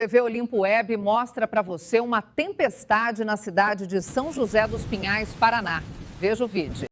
TV Olimpo Web mostra para você uma tempestade na cidade de São José dos Pinhais, Paraná. Veja o vídeo.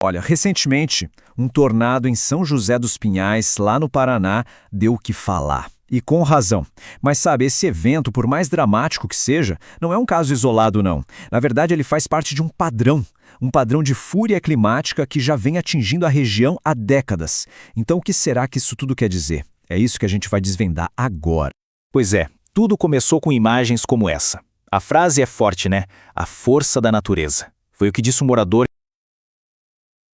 Olha, recentemente, um tornado em São José dos Pinhais, lá no Paraná, deu o que falar. E com razão. Mas sabe, esse evento, por mais dramático que seja, não é um caso isolado, não. Na verdade, ele faz parte de um padrão. Um padrão de fúria climática que já vem atingindo a região há décadas. Então, o que será que isso tudo quer dizer? É isso que a gente vai desvendar agora. Pois é, tudo começou com imagens como essa. A frase é forte, né? A força da natureza. Foi o que disse um morador.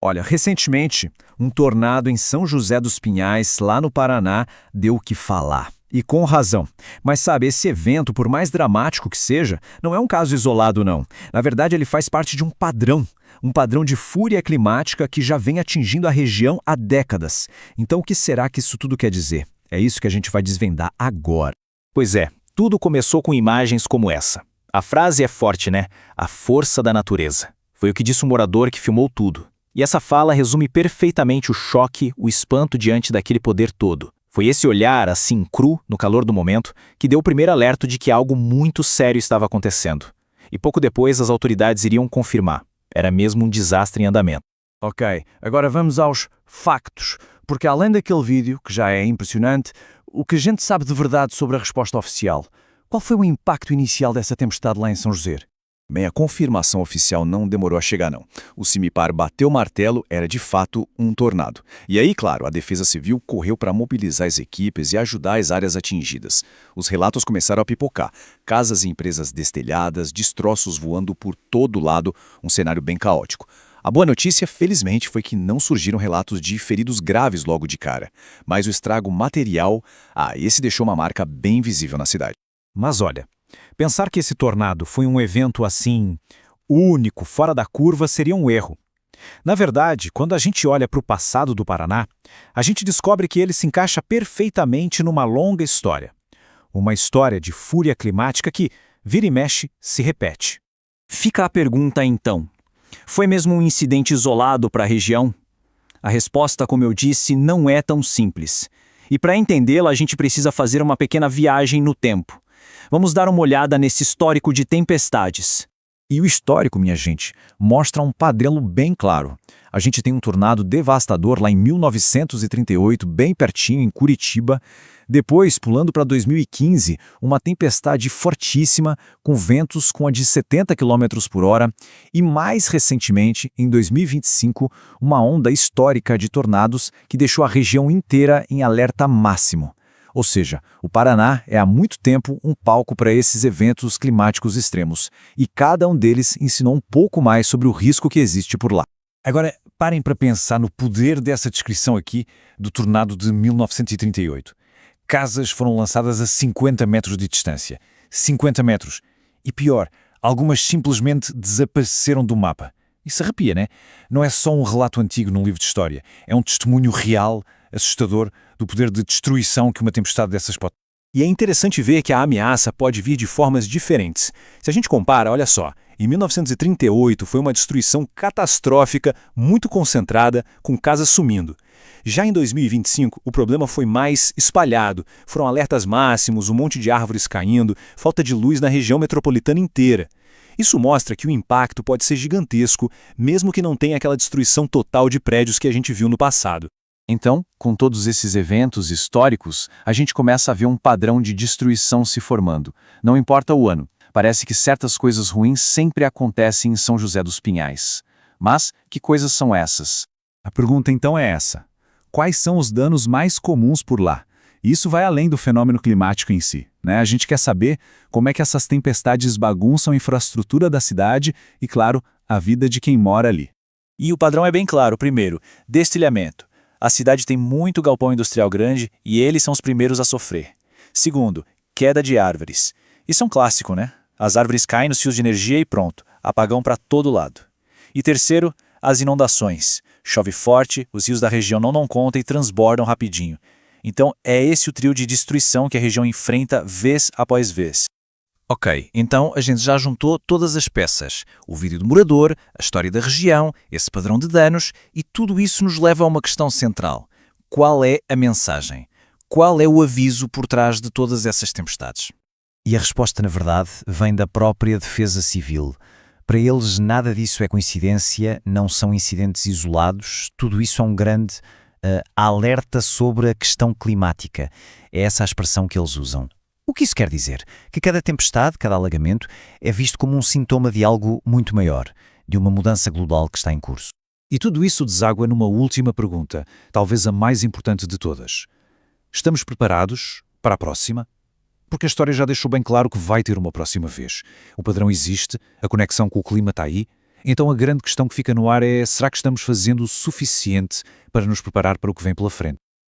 Olha, recentemente, um tornado em São José dos Pinhais, lá no Paraná, deu o que falar. E com razão. Mas sabe, esse evento, por mais dramático que seja, não é um caso isolado, não. Na verdade, ele faz parte de um padrão. Um padrão de fúria climática que já vem atingindo a região há décadas. Então, o que será que isso tudo quer dizer? É isso que a gente vai desvendar agora. Pois é, tudo começou com imagens como essa. A frase é forte, né? A força da natureza. Foi o que disse um morador que filmou tudo. E essa fala resume perfeitamente o choque, o espanto diante daquele poder todo. Foi esse olhar, assim, cru, no calor do momento, que deu o primeiro alerta de que algo muito sério estava acontecendo. E pouco depois as autoridades iriam confirmar. Era mesmo um desastre em andamento. Ok, agora vamos aos factos. Porque além daquele vídeo, que já é impressionante, o que a gente sabe de verdade sobre a resposta oficial? Qual foi o impacto inicial dessa tempestade lá em São José? Bem, a confirmação oficial não demorou a chegar, não. O CIMIPAR bateu o martelo, era de fato um tornado. E aí, claro, a Defesa Civil correu para mobilizar as equipes e ajudar as áreas atingidas. Os relatos começaram a pipocar. Casas e empresas destelhadas, destroços voando por todo lado, um cenário bem caótico. A boa notícia, felizmente, foi que não surgiram relatos de feridos graves logo de cara. Mas o estrago material, esse deixou uma marca bem visível na cidade. Mas olha, pensar que esse tornado foi um evento assim, único, fora da curva, seria um erro. Na verdade, quando a gente olha para o passado do Paraná, a gente descobre que ele se encaixa perfeitamente numa longa história. Uma história de fúria climática que, vira e mexe, se repete. Fica a pergunta então, foi mesmo um incidente isolado para a região? A resposta, como eu disse, não é tão simples. E para entendê-la, a gente precisa fazer uma pequena viagem no tempo. Vamos dar uma olhada nesse histórico de tempestades. E o histórico, minha gente, mostra um padrão bem claro. A gente tem um tornado devastador lá em 1938, bem pertinho, em Curitiba. Depois, pulando para 2015, uma tempestade fortíssima, com ventos com a de 70 km por hora. E mais recentemente, em 2025, uma onda histórica de tornados que deixou a região inteira em alerta máximo. Ou seja, o Paraná é há muito tempo um palco para esses eventos climáticos extremos, e cada um deles ensinou um pouco mais sobre o risco que existe por lá. Agora, parem para pensar no poder dessa descrição aqui do tornado de 1938. Casas foram lançadas a 50 metros de distância. 50 metros. E pior, algumas simplesmente desapareceram do mapa. Isso arrepia, né? Não é só um relato antigo num livro de história. É um testemunho real, assustador, do poder de destruição que uma tempestade dessas pode. E é interessante ver que a ameaça pode vir de formas diferentes. Se a gente compara, olha só, em 1938 foi uma destruição catastrófica, muito concentrada, com casas sumindo. Já em 2025, o problema foi mais espalhado. Foram alertas máximos, um monte de árvores caindo, falta de luz na região metropolitana inteira. Isso mostra que o impacto pode ser gigantesco, mesmo que não tenha aquela destruição total de prédios que a gente viu no passado. Então, com todos esses eventos históricos, a gente começa a ver um padrão de destruição se formando. Não importa o ano, parece que certas coisas ruins sempre acontecem em São José dos Pinhais. Mas, que coisas são essas? A pergunta então é essa: quais são os danos mais comuns por lá? Isso vai além do fenômeno climático em si, né? A gente quer saber como é que essas tempestades bagunçam a infraestrutura da cidade e, claro, a vida de quem mora ali. E o padrão é bem claro. Primeiro, destilhamento. A cidade tem muito galpão industrial grande e eles são os primeiros a sofrer. Segundo, queda de árvores. Isso é um clássico, né? As árvores caem nos fios de energia e pronto, apagão para todo lado. E terceiro, as inundações. Chove forte, os rios da região não dão conta e transbordam rapidinho. Então é esse o trio de destruição que a região enfrenta vez após vez. Ok, então a gente já juntou todas as peças. O vídeo do morador, a história da região, esse padrão de danos, e tudo isso nos leva a uma questão central. Qual é a mensagem? Qual é o aviso por trás de todas essas tempestades? E a resposta, na verdade, vem da própria defesa civil. Para eles, nada disso é coincidência, não são incidentes isolados, tudo isso é um grande alerta sobre a questão climática. É essa a expressão que eles usam. O que isso quer dizer? Que cada tempestade, cada alagamento, é visto como um sintoma de algo muito maior, de uma mudança global que está em curso. E tudo isso deságua numa última pergunta, talvez a mais importante de todas. Estamos preparados para a próxima? Porque a história já deixou bem claro que vai ter uma próxima vez. O padrão existe, a conexão com o clima está aí. Então a grande questão que fica no ar é: será que estamos fazendo o suficiente para nos preparar para o que vem pela frente?